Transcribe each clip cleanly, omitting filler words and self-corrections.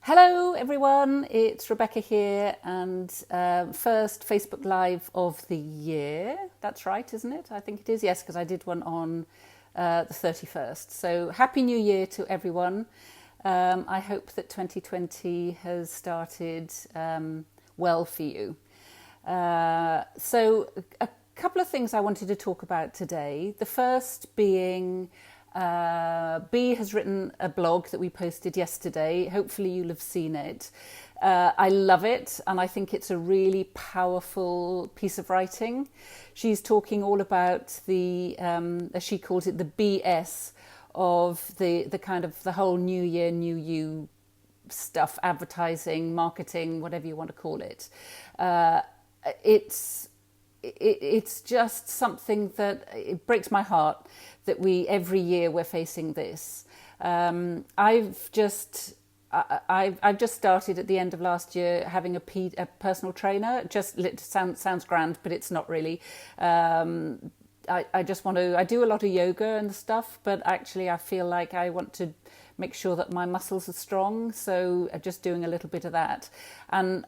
Hello everyone, it's Rebecca here and first Facebook Live of the year. That's right, isn't it? I think it is, yes, because I did one on the 31st. So Happy New Year to everyone. I hope that 2020 has started well for you. So a couple of things I wanted to talk about today. The first being Bea has written a blog that we posted yesterday. Hopefully you'll have seen it. I love it and I think it's a really powerful piece of writing. She's talking all about the, as she calls it, the BS of the kind of the whole New Year, New You stuff, advertising, marketing, whatever you want to call it. It's just something that it breaks my heart that every year we're facing this. I've just started at the end of last year having a personal trainer. Sounds grand, but it's not really. I just want to. I do a lot of yoga and stuff, but actually I feel like I want to make sure that my muscles are strong. So I'm just doing a little bit of that, and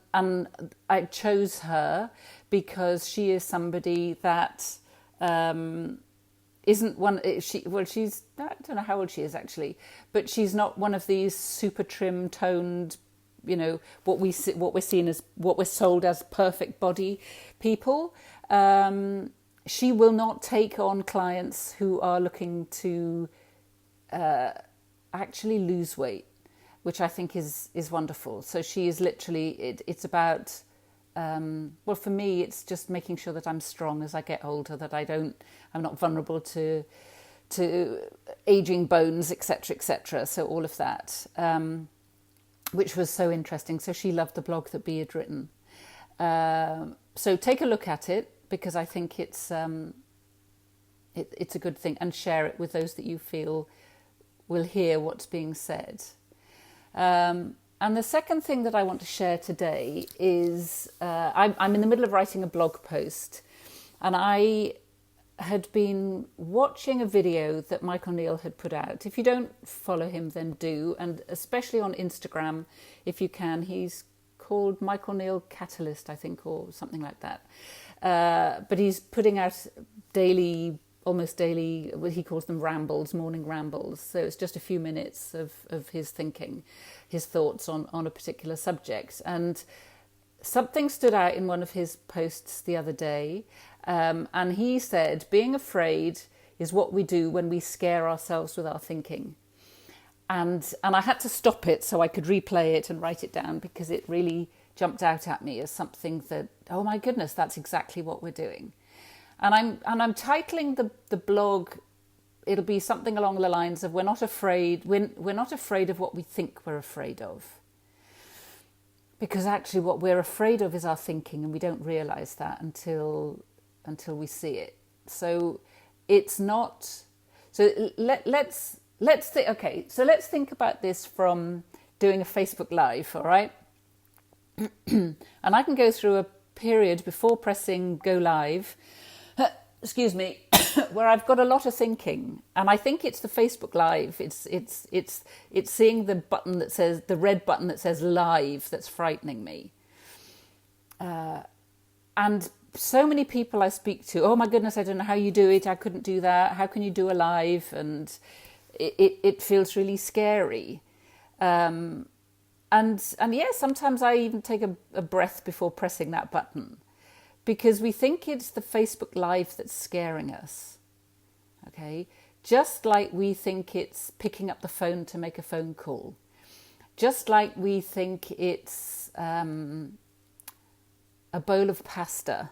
I chose her because she is somebody that isn't one. She's I don't know how old she is actually, but she's not one of these super trim toned, what we're sold as perfect body people. She will not take on clients who are looking to actually lose weight, which I think is wonderful. So she is literally, it's about, for me, it's just making sure that I'm strong as I get older, that I'm not vulnerable to aging bones, etc., etc. So all of that, which was so interesting. So she loved the blog that Bea had written. So take a look at it, because I think it's a good thing, and share it with those that you feel will hear what's being said. And the second thing that I want to share today is I'm in the middle of writing a blog post, and I had been watching a video that Michael Neill had put out. If you don't follow him, then do, and especially on Instagram, if you can. He's called Michael Neill Catalyst, I think, or something like that. But he's putting out almost daily, what he calls them rambles, morning rambles. So it's just a few minutes of his thinking, his thoughts on a particular subject. And something stood out in one of his posts the other day. And he said, being afraid is what we do when we scare ourselves with our thinking. And I had to stop it so I could replay it and write it down, because it really jumped out at me as something that, oh my goodness, that's exactly what we're doing. And I'm titling the blog, it'll be something along the lines of we're not afraid of what we think we're afraid of. Because actually what we're afraid of is our thinking, and we don't realise that until we see it. So it's not, so let's think, okay, so let's think about this from doing a Facebook Live, all right? And I can go through a period before pressing go live, excuse me, where I've got a lot of thinking, and I think it's the Facebook Live. It's seeing the button that says, the red button that says live, that's frightening me. And so many people I speak to, oh my goodness, I don't know how you do it. I couldn't do that. How can you do a live? And it feels really scary. And yes, sometimes I even take a breath before pressing that button, because we think it's the Facebook Live that's scaring us. Okay, just like we think it's picking up the phone to make a phone call, just like we think it's a bowl of pasta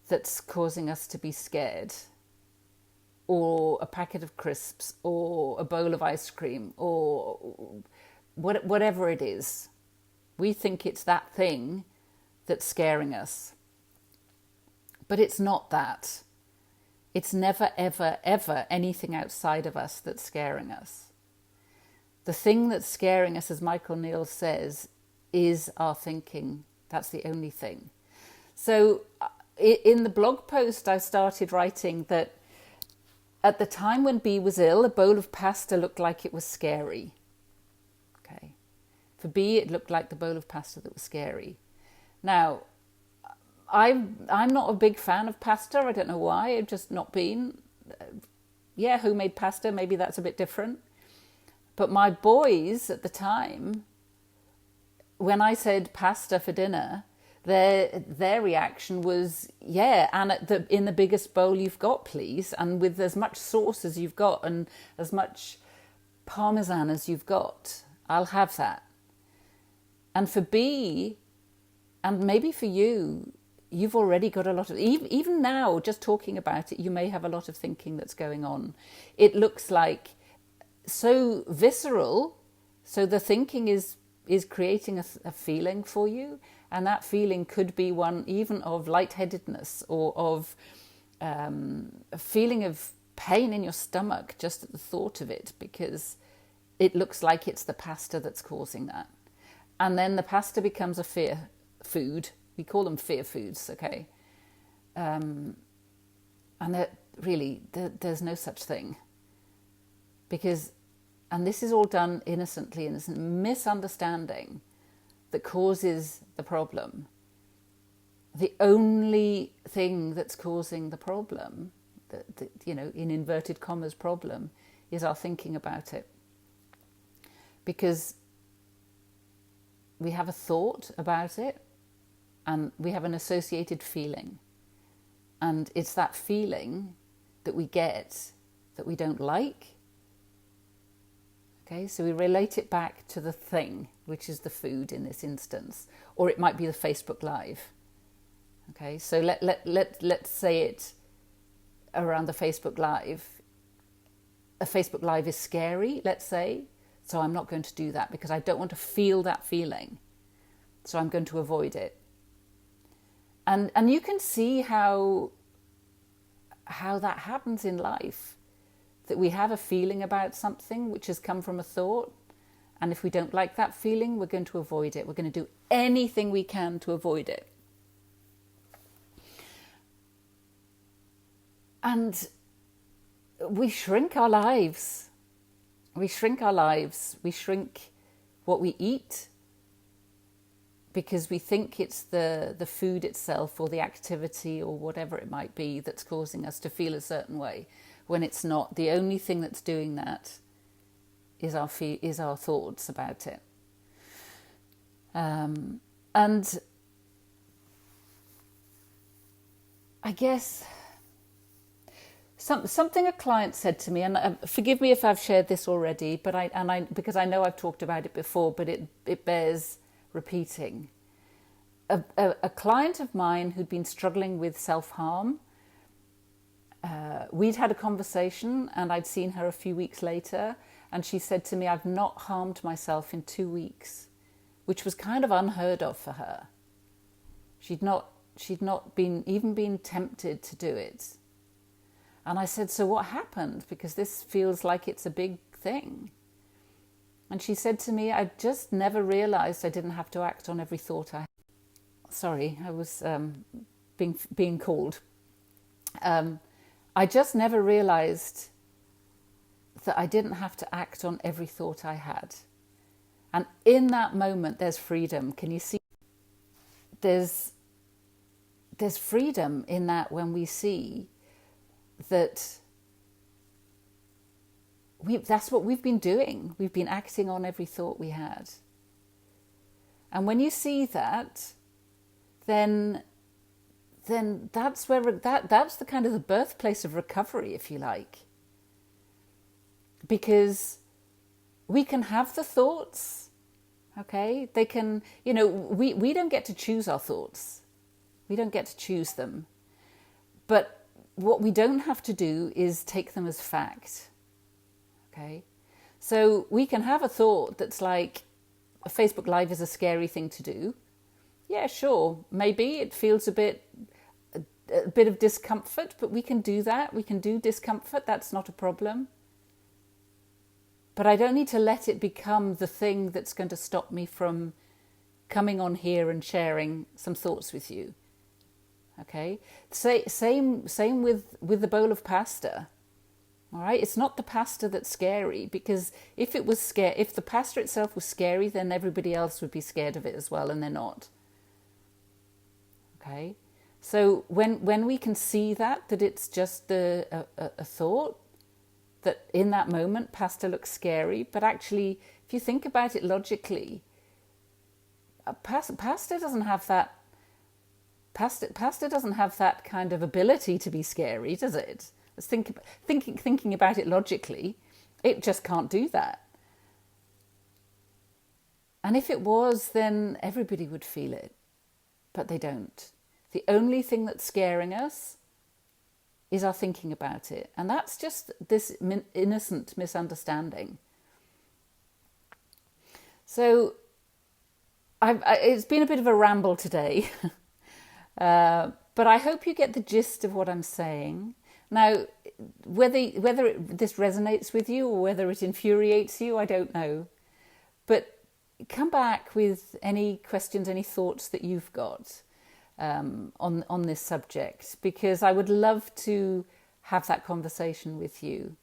that's causing us to be scared, or a packet of crisps, or a bowl of ice cream, or whatever it is. We think it's that thing that's scaring us. But it's not that. It's never, ever, ever anything outside of us that's scaring us. The thing that's scaring us, as Michael Neill says, is our thinking. That's the only thing. So in the blog post, I started writing that at the time when Bea was ill, a bowl of pasta looked like it was scary. Okay. For B, it looked like the bowl of pasta that was scary. Now, I'm not a big fan of pasta. I don't know why. I've just not been. Yeah, homemade pasta, maybe that's a bit different. But my boys at the time, when I said pasta for dinner, their reaction was, yeah, and in the biggest bowl you've got, please, and with as much sauce as you've got and as much parmesan as you've got, I'll have that. And for B, and maybe for you, you've already got a lot of, even now, just talking about it, you may have a lot of thinking that's going on. It looks like so visceral, so the thinking is creating a feeling for you, and that feeling could be one even of lightheadedness or of a feeling of pain in your stomach just at the thought of it, because it looks like it's the pasta that's causing that. And then the pasta becomes a fear food. We call them fear foods, okay? And there's no such thing. Because, and this is all done innocently, innocent misunderstanding that causes the problem. The only thing that's causing the problem, in inverted commas problem, is our thinking about it. Because we have a thought about it, and we have an associated feeling. And it's that feeling that we get that we don't like. Okay, so we relate it back to the thing, which is the food in this instance. Or it might be the Facebook Live. Okay, so let's say it around the Facebook Live. A Facebook Live is scary, let's say. So I'm not going to do that because I don't want to feel that feeling. So I'm going to avoid it. And you can see how that happens in life, that we have a feeling about something which has come from a thought, and if we don't like that feeling, we're going to avoid it. We're going to do anything we can to avoid it. And we shrink our lives. We shrink our lives. We shrink what we eat, because we think it's the food itself or the activity or whatever it might be that's causing us to feel a certain way, when it's not. The only thing that's doing that is our thoughts about it. And I guess something a client said to me, and forgive me if I've shared this already, but I because I know I've talked about it before, but it bears repeating. A client of mine who'd been struggling with self-harm, we'd had a conversation and I'd seen her a few weeks later, and she said to me, I've not harmed myself in 2 weeks, which was kind of unheard of for her. She'd not been tempted to do it. And I said, so what happened? Because this feels like it's a big thing. And she said to me, I just never realised I didn't have to act on every thought I had. Sorry, I was being called. I just never realised that I didn't have to act on every thought I had. And in that moment, there's freedom. Can you see? There's freedom in that, when we see that that's what we've been doing. We've been acting on every thought we had. And when you see that, then that's where that's the kind of the birthplace of recovery, if you like. Because we can have the thoughts, okay? They can, we don't get to choose our thoughts. We don't get to choose them. But what we don't have to do is take them as fact. Okay, so we can have a thought that's like, a Facebook Live is a scary thing to do. Yeah, sure. Maybe it feels a bit of discomfort, but we can do that. We can do discomfort. That's not a problem. But I don't need to let it become the thing that's going to stop me from coming on here and sharing some thoughts with you. Okay, same with the bowl of pasta. All right, it's not the pasta that's scary, because if it was scary, if the pasta itself was scary, then everybody else would be scared of it as well, and they're not. Okay, so when we can see that it's just a thought, that in that moment pasta looks scary, but actually, if you think about it logically, pasta doesn't have that. Pasta doesn't have that kind of ability to be scary, does it? Let's thinking about it logically, it just can't do that. And if it was, then everybody would feel it, but they don't. The only thing that's scaring us is our thinking about it, and that's just this innocent misunderstanding. So it's been a bit of a ramble today. But I hope you get the gist of what I'm saying. Now, whether this resonates with you or whether it infuriates you, I don't know. But come back with any questions, any thoughts that you've got on this subject, because I would love to have that conversation with you.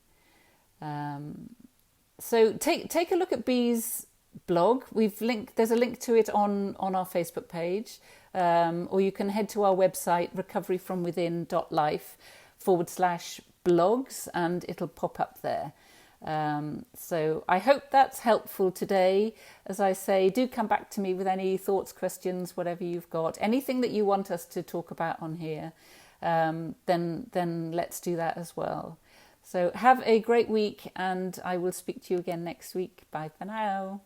So take a look at Bee's blog. There's a link to it on our Facebook page, or you can head to our website recoveryfromwithin.life/blogs, and it'll pop up there. So I hope that's helpful today. As I say, do come back to me with any thoughts, questions, whatever you've got, anything that you want us to talk about on here, then let's do that as well. So have a great week, and I will speak to you again next week. Bye for now.